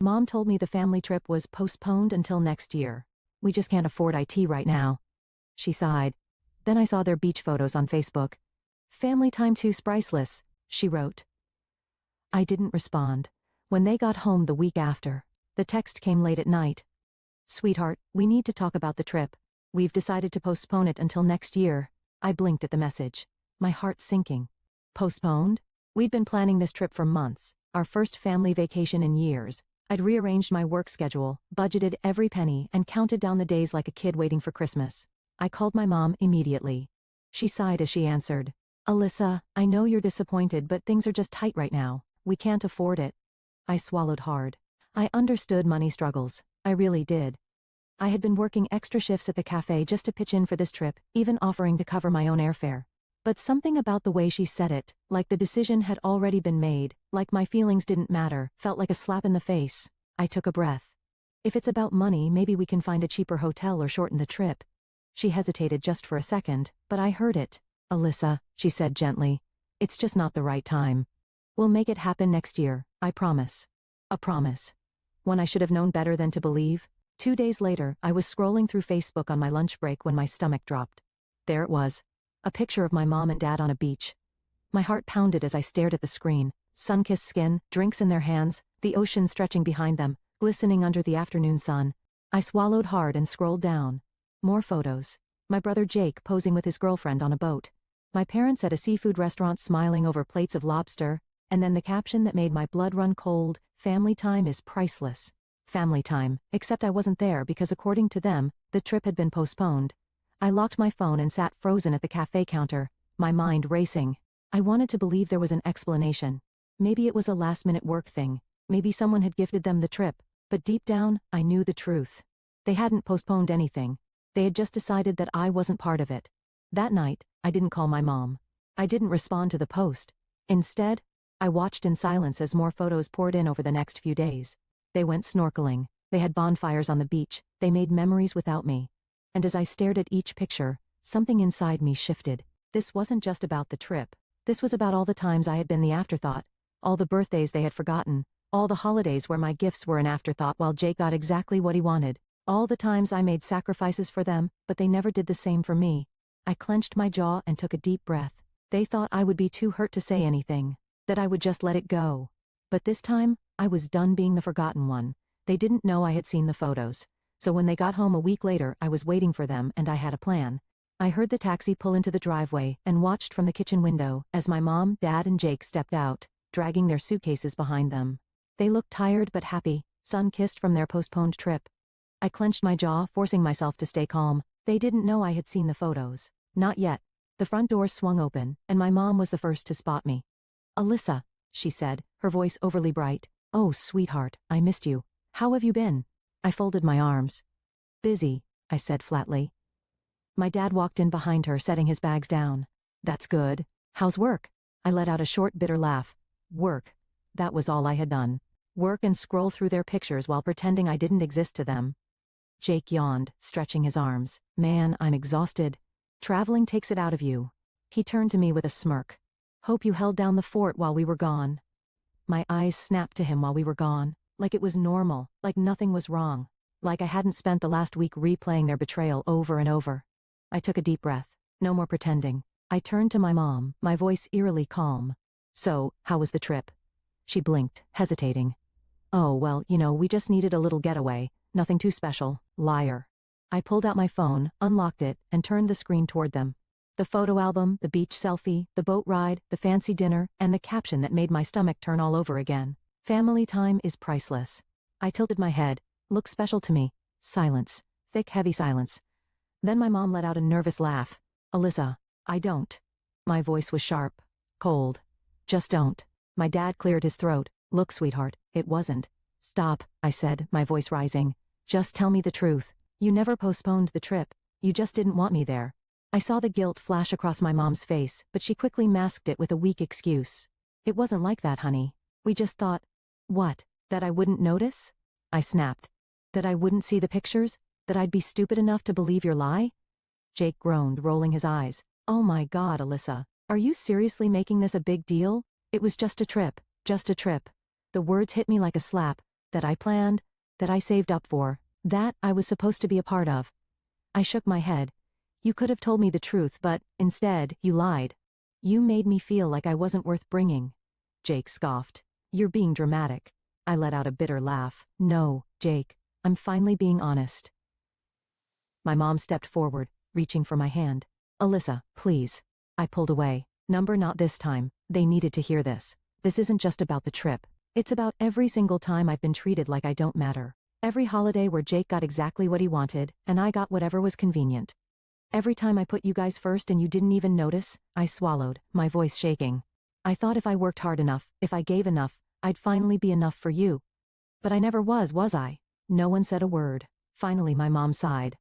Mom told me the family trip was postponed until next year. We just can't afford IT right now. She sighed. Then I saw their beach photos on Facebook. Family time too's priceless, she wrote. I didn't respond. When they got home the week after, the text came late at night. Sweetheart, we need to talk about the trip. We've decided to postpone it until next year. I blinked at the message, my heart sinking. Postponed? We'd been planning this trip for months, our first family vacation in years. I'd rearranged my work schedule, budgeted every penny, and counted down the days like a kid waiting for Christmas. I called my mom immediately. She sighed as she answered. Alyssa, I know you're disappointed, but things are just tight right now. We can't afford it. I swallowed hard. I understood money struggles. I really did. I had been working extra shifts at the cafe just to pitch in for this trip, even offering to cover my own airfare. But something about the way she said it, like the decision had already been made, like my feelings didn't matter, felt like a slap in the face. I took a breath. If it's about money, maybe we can find a cheaper hotel or shorten the trip. She hesitated just for a second, but I heard it. Alyssa, she said gently, it's just not the right time. We'll make it happen next year, I promise. A promise. When I should have known better than to believe. 2 days later, I was scrolling through Facebook on my lunch break when my stomach dropped. There it was. A picture of my mom and dad on a beach. My heart pounded as I stared at the screen. Sun-kissed skin, drinks in their hands, the ocean stretching behind them, glistening under the afternoon sun. I swallowed hard and scrolled down. More photos. My brother Jake posing with his girlfriend on a boat. My parents at a seafood restaurant smiling over plates of lobster, and then the caption that made my blood run cold, family time is priceless. Family time, except I wasn't there because according to them, the trip had been postponed. I locked my phone and sat frozen at the cafe counter, my mind racing. I wanted to believe there was an explanation. Maybe it was a last-minute work thing. Maybe someone had gifted them the trip. But deep down, I knew the truth. They hadn't postponed anything. They had just decided that I wasn't part of it. That night, I didn't call my mom. I didn't respond to the post. Instead, I watched in silence as more photos poured in over the next few days. They went snorkeling. They had bonfires on the beach. They made memories without me. And as I stared at each picture, something inside me shifted. This wasn't just about the trip. This was about all the times I had been the afterthought, all the birthdays they had forgotten, all the holidays where my gifts were an afterthought while Jake got exactly what he wanted, all the times I made sacrifices for them, but they never did the same for me. I clenched my jaw and took a deep breath. They thought I would be too hurt to say anything, that I would just let it go. But this time, I was done being the forgotten one. They didn't know I had seen the photos. So when they got home a week later, I was waiting for them and I had a plan. I heard the taxi pull into the driveway and watched from the kitchen window as my mom, dad, and Jake stepped out, dragging their suitcases behind them. They looked tired but happy, sun-kissed from their postponed trip. I clenched my jaw, forcing myself to stay calm. They didn't know I had seen the photos. Not yet. The front door swung open, and my mom was the first to spot me. Alyssa, she said, her voice overly bright. Oh, sweetheart, I missed you. How have you been? I folded my arms. Busy, I said flatly. My dad walked in behind her, setting his bags down. That's good. How's work? I let out a short, bitter laugh. Work. That was all I had done. Work and scroll through their pictures while pretending I didn't exist to them. Jake yawned, stretching his arms. Man, I'm exhausted. Traveling takes it out of you. He turned to me with a smirk. Hope you held down the fort while we were gone. My eyes snapped to him while we were gone. Like it was normal, like nothing was wrong. Like I hadn't spent the last week replaying their betrayal over and over. I took a deep breath. No more pretending. I turned to my mom, my voice eerily calm. So, how was the trip? She blinked, hesitating. Oh, well, we just needed a little getaway. Nothing too special. Liar. I pulled out my phone, unlocked it, and turned the screen toward them. The photo album, the beach selfie, the boat ride, the fancy dinner, and the caption that made my stomach turn all over again. Family time is priceless. I tilted my head. Look special to me. Silence. Thick, heavy silence. Then my mom let out a nervous laugh. Alyssa, I don't. My voice was sharp. Cold. Just don't. My dad cleared his throat. Look, sweetheart, it wasn't. Stop, I said, my voice rising. Just tell me the truth. You never postponed the trip. You just didn't want me there. I saw the guilt flash across my mom's face, but she quickly masked it with a weak excuse. It wasn't like that, honey. We just thought. What? That I wouldn't notice? I snapped. That I wouldn't see the pictures? That I'd be stupid enough to believe your lie? Jake groaned, rolling his eyes. Oh my God, Alyssa. Are you seriously making this a big deal? It was just a trip. Just a trip. The words hit me like a slap. that I planned, that I saved up for, that I was supposed to be a part of. I shook my head. You could have told me the truth, but instead, you lied. You made me feel like I wasn't worth bringing. Jake scoffed. You're being dramatic. I let out a bitter laugh. No, Jake, I'm finally being honest. My mom stepped forward, reaching for my hand. Alyssa, please. I pulled away. Not this time. They needed to hear this. This isn't just about the trip. It's about every single time I've been treated like I don't matter. Every holiday where Jake got exactly what he wanted, and I got whatever was convenient. Every time I put you guys first and you didn't even notice, I swallowed, my voice shaking. I thought if I worked hard enough, if I gave enough, I'd finally be enough for you. But I never was I? No one said a word. Finally my mom sighed.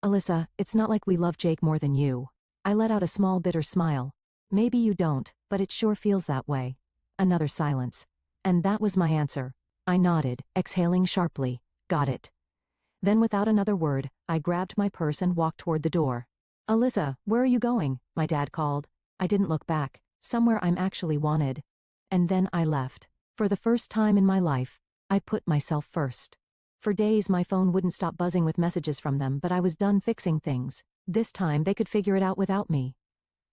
Alyssa, it's not like we love Jake more than you. I let out a small bitter smile. Maybe you don't, but it sure feels that way. Another silence. And that was my answer. I nodded, exhaling sharply. Got it. Then without another word, I grabbed my purse and walked toward the door. Alyssa, where are you going? My dad called. I didn't look back. Somewhere I'm actually wanted. And then I left. For the first time in my life, I put myself first. For days my phone wouldn't stop buzzing with messages from them, but I was done fixing things. This time they could figure it out without me.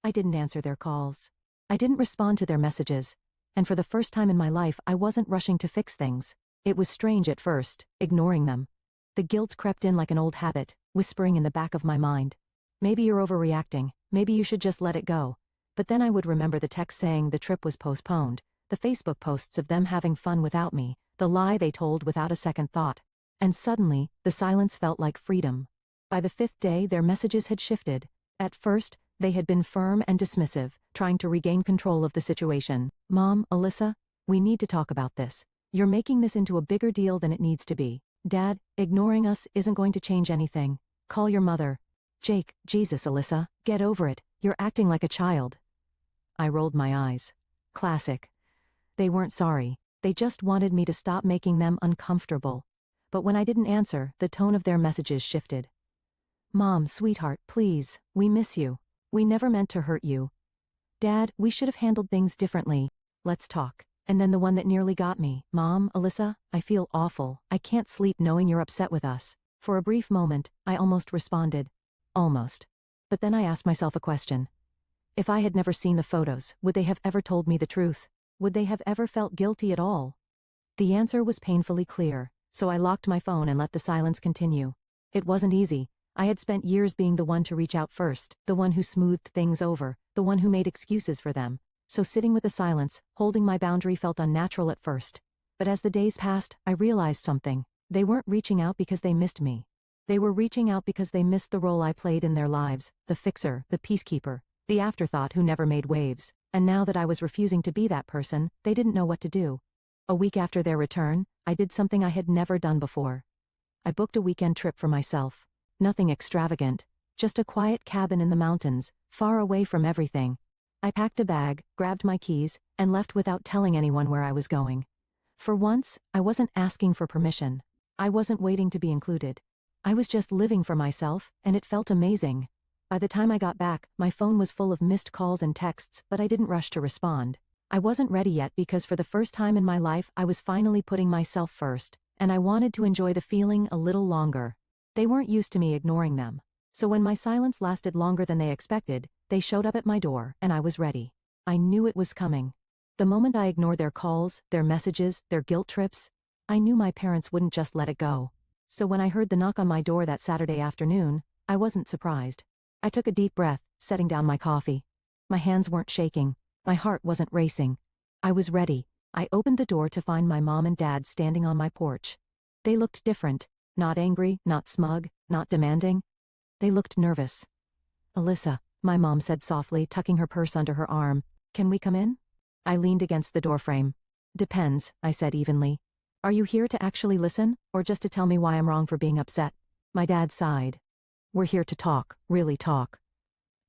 I didn't answer their calls. I didn't respond to their messages. And for the first time in my life I wasn't rushing to fix things. It was strange at first, ignoring them. The guilt crept in like an old habit, whispering in the back of my mind. Maybe you're overreacting, maybe you should just let it go. But then I would remember the text saying the trip was postponed, the Facebook posts of them having fun without me, the lie they told without a second thought. And suddenly, the silence felt like freedom. By the 5th day their messages had shifted. At first, they had been firm and dismissive, trying to regain control of the situation. Mom, Alyssa, we need to talk about this. You're making this into a bigger deal than it needs to be. Dad, ignoring us isn't going to change anything. Call your mother. Jake, Jesus, Alyssa, get over it. You're acting like a child. I rolled my eyes. Classic. They weren't sorry. They just wanted me to stop making them uncomfortable. But when I didn't answer, the tone of their messages shifted. Mom, sweetheart, please, we miss you. We never meant to hurt you. Dad, we should have handled things differently. Let's talk. And then the one that nearly got me. Mom, Alyssa, I feel awful. I can't sleep knowing you're upset with us. For a brief moment, I almost responded. Almost. But then I asked myself a question. If I had never seen the photos, would they have ever told me the truth? Would they have ever felt guilty at all? The answer was painfully clear. So I locked my phone and let the silence continue. It wasn't easy. I had spent years being the one to reach out first, the one who smoothed things over, the one who made excuses for them. So sitting with the silence, holding my boundary felt unnatural at first. But as the days passed, I realized something. They weren't reaching out because they missed me. They were reaching out because they missed the role I played in their lives, the fixer, the peacekeeper, the afterthought who never made waves. And now that I was refusing to be that person, they didn't know what to do. A week after their return, I did something I had never done before. I booked a weekend trip for myself. Nothing extravagant, just a quiet cabin in the mountains, far away from everything. I packed a bag, grabbed my keys, and left without telling anyone where I was going. For once, I wasn't asking for permission. I wasn't waiting to be included. I was just living for myself, and it felt amazing. By the time I got back, my phone was full of missed calls and texts, but I didn't rush to respond. I wasn't ready yet because for the first time in my life I was finally putting myself first, and I wanted to enjoy the feeling a little longer. They weren't used to me ignoring them. So when my silence lasted longer than they expected, they showed up at my door, and I was ready. I knew it was coming. The moment I ignored their calls, their messages, their guilt trips, I knew my parents wouldn't just let it go. So when I heard the knock on my door that Saturday afternoon, I wasn't surprised. I took a deep breath, setting down my coffee. My hands weren't shaking. My heart wasn't racing. I was ready. I opened the door to find my mom and dad standing on my porch. They looked different. Not angry, not smug, not demanding. They looked nervous. Alyssa, my mom said softly, tucking her purse under her arm. Can we come in? I leaned against the doorframe. Depends, I said evenly. Are you here to actually listen, or just to tell me why I'm wrong for being upset? My dad sighed. We're here to talk, really talk.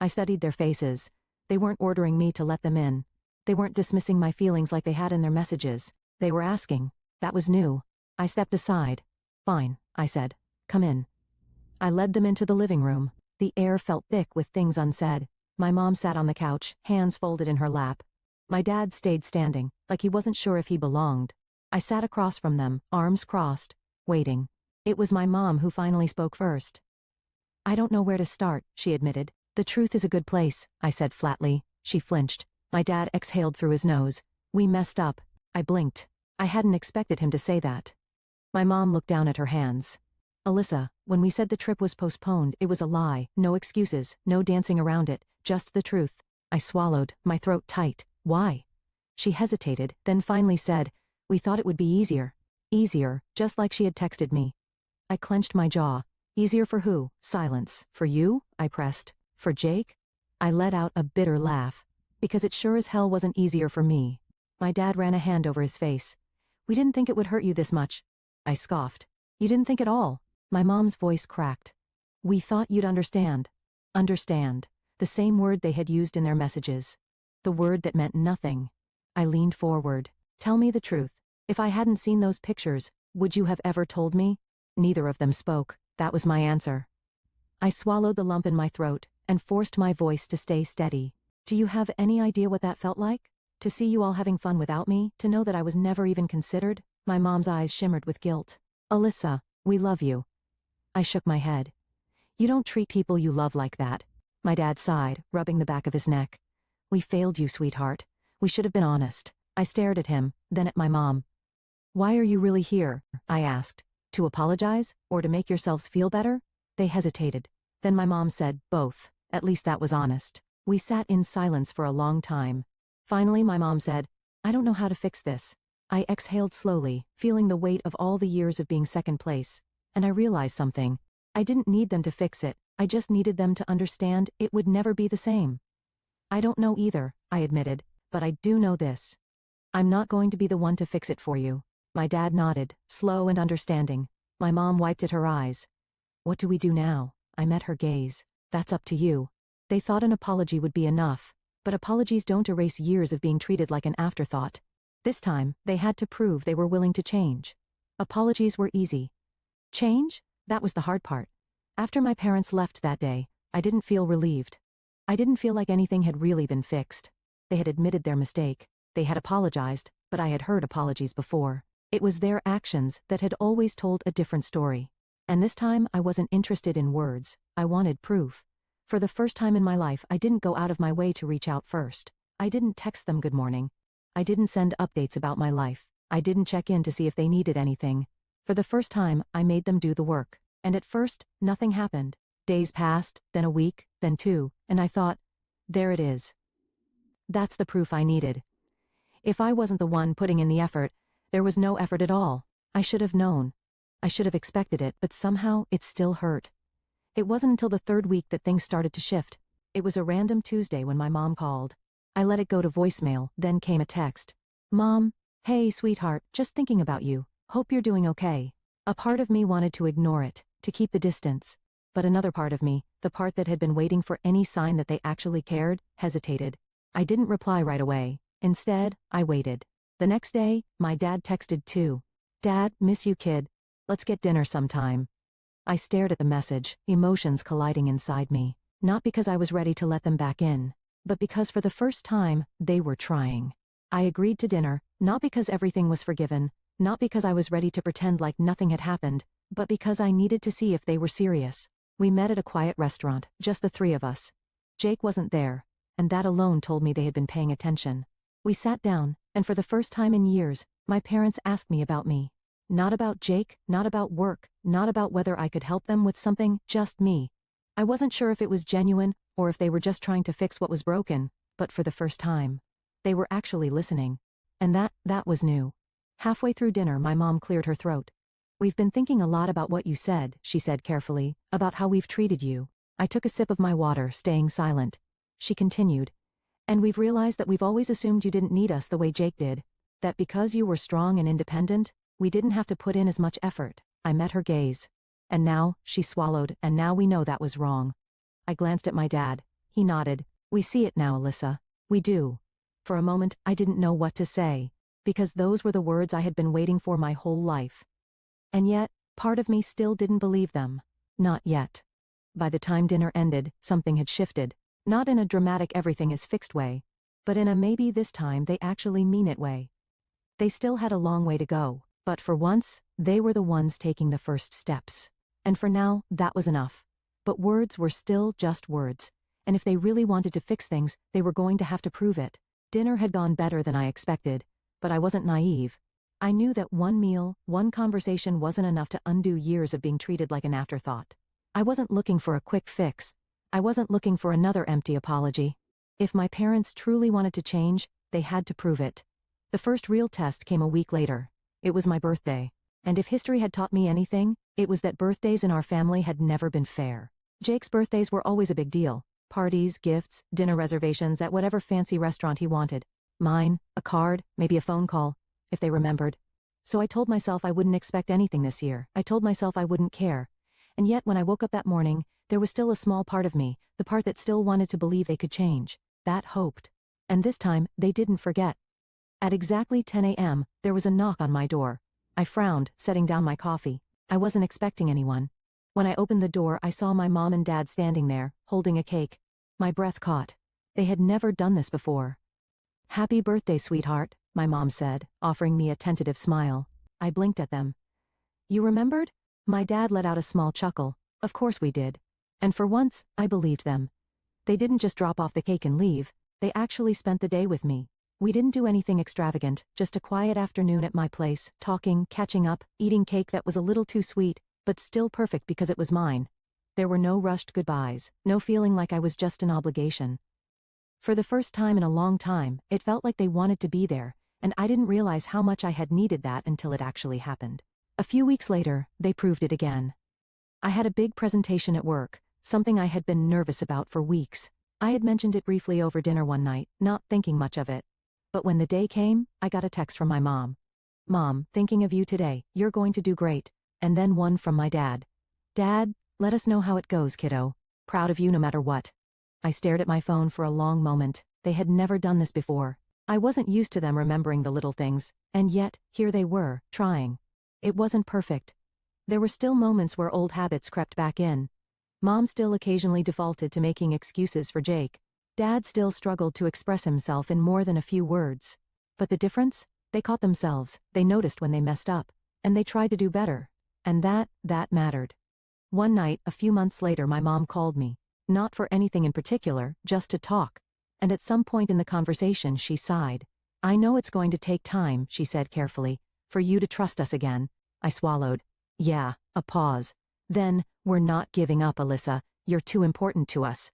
I studied their faces. They weren't ordering me to let them in. They weren't dismissing my feelings like they had in their messages. They were asking. That was new. I stepped aside. Fine, I said. Come in. I led them into the living room. The air felt thick with things unsaid. My mom sat on the couch, hands folded in her lap. My dad stayed standing, like he wasn't sure if he belonged. I sat across from them, arms crossed, waiting. It was my mom who finally spoke first. I don't know where to start, she admitted. The truth is a good place, I said flatly. She flinched. My dad exhaled through his nose. We messed up. I blinked. I hadn't expected him to say that. My mom looked down at her hands. Alyssa, when we said the trip was postponed, it was a lie. No excuses, no dancing around it, just the truth. I swallowed, my throat tight. Why? She hesitated, then finally said, we thought it would be easier. Easier, just like she had texted me. I clenched my jaw. Easier for who? Silence. For you? I pressed. For Jake? I let out a bitter laugh. Because it sure as hell wasn't easier for me. My dad ran a hand over his face. We didn't think it would hurt you this much. I scoffed. You didn't think at all. My mom's voice cracked. We thought you'd understand. Understand. The same word they had used in their messages. The word that meant nothing. I leaned forward. Tell me the truth. If I hadn't seen those pictures, would you have ever told me? Neither of them spoke. That was my answer. I swallowed the lump in my throat and forced my voice to stay steady. Do you have any idea what that felt like? To see you all having fun without me, to know that I was never even considered? My mom's eyes shimmered with guilt. Alyssa, we love you. I shook my head. You don't treat people you love like that. My dad sighed, rubbing the back of his neck. We failed you, sweetheart. We should have been honest. I stared at him, then at my mom. Why are you really here? I asked. To apologize, or to make yourselves feel better? They hesitated. Then my mom said, both. At least that was honest. We sat in silence for a long time. Finally my mom said, I don't know how to fix this. I exhaled slowly, feeling the weight of all the years of being second place. And I realized something. I didn't need them to fix it, I just needed them to understand it would never be the same. I don't know either, I admitted, but I do know this. I'm not going to be the one to fix it for you. My dad nodded, slow and understanding. My mom wiped at her eyes. What do we do now? I met her gaze. That's up to you. They thought an apology would be enough, but apologies don't erase years of being treated like an afterthought. This time, they had to prove they were willing to change. Apologies were easy. Change? That was the hard part. After my parents left that day, I didn't feel relieved. I didn't feel like anything had really been fixed. They had admitted their mistake. They had apologized, but I had heard apologies before. It was their actions that had always told a different story. And this time I wasn't interested in words, I wanted proof. For the first time in my life I didn't go out of my way to reach out first. I didn't text them good morning. I didn't send updates about my life. I didn't check in to see if they needed anything. For the first time, I made them do the work. And at first, nothing happened. Days passed, then a week, then two, and I thought, there it is. That's the proof I needed. If I wasn't the one putting in the effort, there was no effort at all. I should have known. I should have expected it, but somehow it still hurt. It wasn't until the third week that things started to shift. It was a random Tuesday when my mom called. I let it go to voicemail, then came a text. Mom, hey sweetheart, just thinking about you. Hope you're doing okay. A part of me wanted to ignore it, to keep the distance. But another part of me, the part that had been waiting for any sign that they actually cared, hesitated. I didn't reply right away. Instead, I waited. The next day, my dad texted too. Dad, miss you kid. Let's get dinner sometime. I stared at the message, emotions colliding inside me. Not because I was ready to let them back in, but because for the first time, they were trying. I agreed to dinner, not because everything was forgiven, not because I was ready to pretend like nothing had happened, but because I needed to see if they were serious. We met at a quiet restaurant, just the three of us. Jake wasn't there, and that alone told me they had been paying attention. We sat down, and for the first time in years, my parents asked me about me. Not about Jake, not about work, not about whether I could help them with something, just me. I wasn't sure if it was genuine, or if they were just trying to fix what was broken, but for the first time, they were actually listening. And that was new. Halfway through dinner, my mom cleared her throat. We've been thinking a lot about what you said, she said carefully, about how we've treated you. I took a sip of my water, staying silent. She continued. And we've realized that we've always assumed you didn't need us the way Jake did. That because you were strong and independent, we didn't have to put in as much effort. I met her gaze. And now, she swallowed, and now we know that was wrong. I glanced at my dad. He nodded. We see it now, Alyssa. We do. For a moment, I didn't know what to say, because those were the words I had been waiting for my whole life. And yet, part of me still didn't believe them. Not yet. By the time dinner ended, something had shifted. Not in a dramatic everything is fixed way, but in a maybe this time they actually mean it way. They still had a long way to go, but for once, they were the ones taking the first steps. And for now, that was enough. But words were still just words, and if they really wanted to fix things, they were going to have to prove it. Dinner had gone better than I expected, but I wasn't naive. I knew that one meal, one conversation wasn't enough to undo years of being treated like an afterthought. I wasn't looking for a quick fix. I wasn't looking for another empty apology. If my parents truly wanted to change, they had to prove it. The first real test came a week later. It was my birthday. And if history had taught me anything, it was that birthdays in our family had never been fair. Jake's birthdays were always a big deal. Parties, gifts, dinner reservations at whatever fancy restaurant he wanted. Mine, a card, maybe a phone call, if they remembered. So I told myself I wouldn't expect anything this year. I told myself I wouldn't care. And yet when I woke up that morning, there was still a small part of me, the part that still wanted to believe they could change. That hoped. And this time, they didn't forget. At exactly 10 a.m., there was a knock on my door. I frowned, setting down my coffee. I wasn't expecting anyone. When I opened the door, I saw my mom and dad standing there, holding a cake. My breath caught. They had never done this before. "Happy birthday, sweetheart," my mom said, offering me a tentative smile. I blinked at them. "You remembered?" My dad let out a small chuckle. "Of course we did." And for once, I believed them. They didn't just drop off the cake and leave. They actually spent the day with me. We didn't do anything extravagant, just a quiet afternoon at my place, talking, catching up, eating cake that was a little too sweet, but still perfect because it was mine. There were no rushed goodbyes, no feeling like I was just an obligation. For the first time in a long time, it felt like they wanted to be there, and I didn't realize how much I had needed that until it actually happened. A few weeks later, they proved it again. I had a big presentation at work, something I had been nervous about for weeks. I had mentioned it briefly over dinner one night, not thinking much of it. But when the day came, I got a text from my mom. "Mom, thinking of you today, you're going to do great." And then one from my dad. "Dad, let us know how it goes, kiddo. Proud of you no matter what." I stared at my phone for a long moment. They had never done this before. I wasn't used to them remembering the little things, and yet, here they were, trying. It wasn't perfect. There were still moments where old habits crept back in. Mom still occasionally defaulted to making excuses for Jake. Dad still struggled to express himself in more than a few words. But the difference? They caught themselves, they noticed when they messed up, and they tried to do better. And that mattered. One night, a few months later, my mom called me. Not for anything in particular, just to talk. And at some point in the conversation, she sighed. "I know it's going to take time," she said carefully, "for you to trust us again." I swallowed. Yeah, a pause. Then, "We're not giving up, Alyssa. You're too important to us."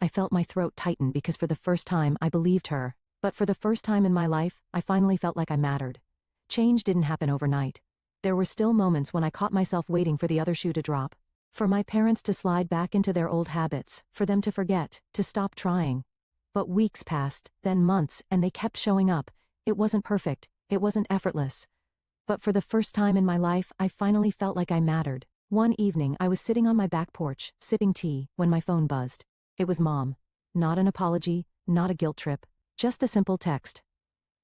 I felt my throat tighten because for the first time I believed her. But for the first time in my life, I finally felt like I mattered. Change didn't happen overnight. There were still moments when I caught myself waiting for the other shoe to drop. For my parents to slide back into their old habits, for them to forget, to stop trying. But weeks passed, then months, and they kept showing up. It wasn't perfect, it wasn't effortless. But for the first time in my life, I finally felt like I mattered. One evening, I was sitting on my back porch, sipping tea, when my phone buzzed. It was Mom. Not an apology, not a guilt trip, just a simple text.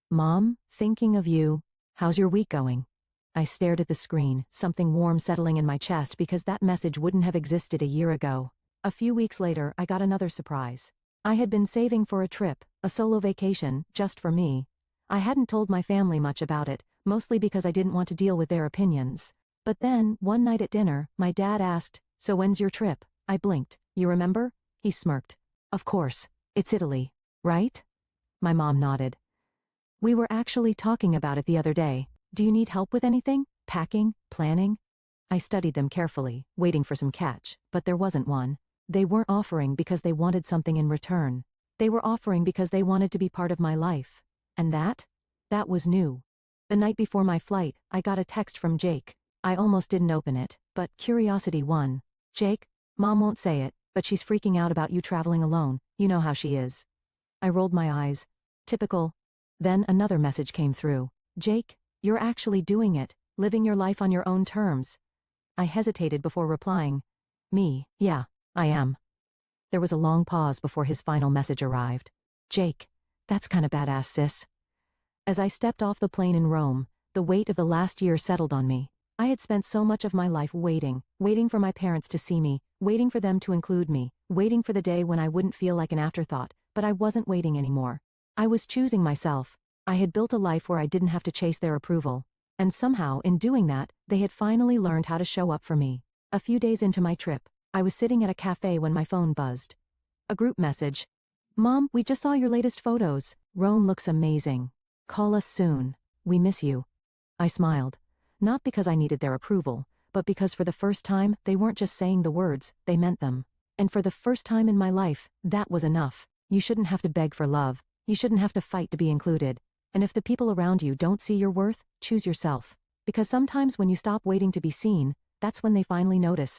"Mom, thinking of you. How's your week going?" I stared at the screen, something warm settling in my chest because that message wouldn't have existed a year ago. A few weeks later, I got another surprise. I had been saving for a trip, a solo vacation, just for me. I hadn't told my family much about it, mostly because I didn't want to deal with their opinions. But then, one night at dinner, my dad asked, "So when's your trip?" I blinked. "You remember?" He smirked. "Of course. It's Italy, right?" My mom nodded. "We were actually talking about it the other day. Do you need help with anything? Packing? Planning?" I studied them carefully, waiting for some catch, but there wasn't one. They weren't offering because they wanted something in return. They were offering because they wanted to be part of my life. And that was new. The night before my flight, I got a text from Jake. I almost didn't open it, but curiosity won. "Jake, Mom won't say it, but she's freaking out about you traveling alone. You know how she is." I rolled my eyes. Typical. Then another message came through. "Jake, you're actually doing it, living your life on your own terms." I hesitated before replying. "Me, yeah, I am." There was a long pause before his final message arrived. "Jake, that's kinda badass, sis." As I stepped off the plane in Rome, the weight of the last year settled on me. I had spent so much of my life waiting for my parents to see me, waiting for them to include me, waiting for the day when I wouldn't feel like an afterthought, but I wasn't waiting anymore. I was choosing myself. I had built a life where I didn't have to chase their approval. And somehow, in doing that, they had finally learned how to show up for me. A few days into my trip, I was sitting at a cafe when my phone buzzed. A group message. Mom, we just saw your latest photos. Rome looks amazing. Call us soon. We miss you. I smiled. Not because I needed their approval, but because for the first time, they weren't just saying the words, they meant them. And for the first time in my life, that was enough. You shouldn't have to beg for love. You shouldn't have to fight to be included. And if the people around you don't see your worth, choose yourself. Because sometimes when you stop waiting to be seen, that's when they finally notice.